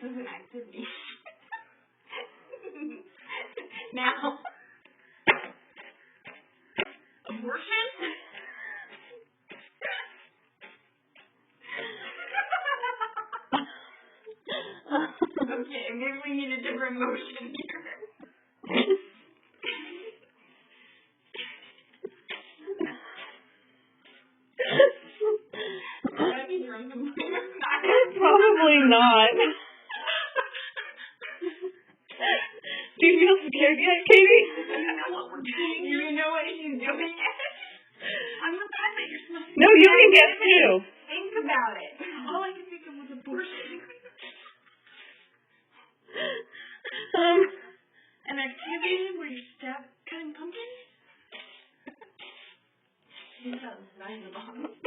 is an activity. Now, abortion? Okay, maybe we need a different motion here. Would I be drunk and Probably not. Do you feel scared yet, Katie? I know what we're doing. You know what she's doing yet? I'm surprised that you're smelling. No, you can guess too. Think about it. All I can think of was abortion. An activity where you stab cutting pumpkins? That was nice.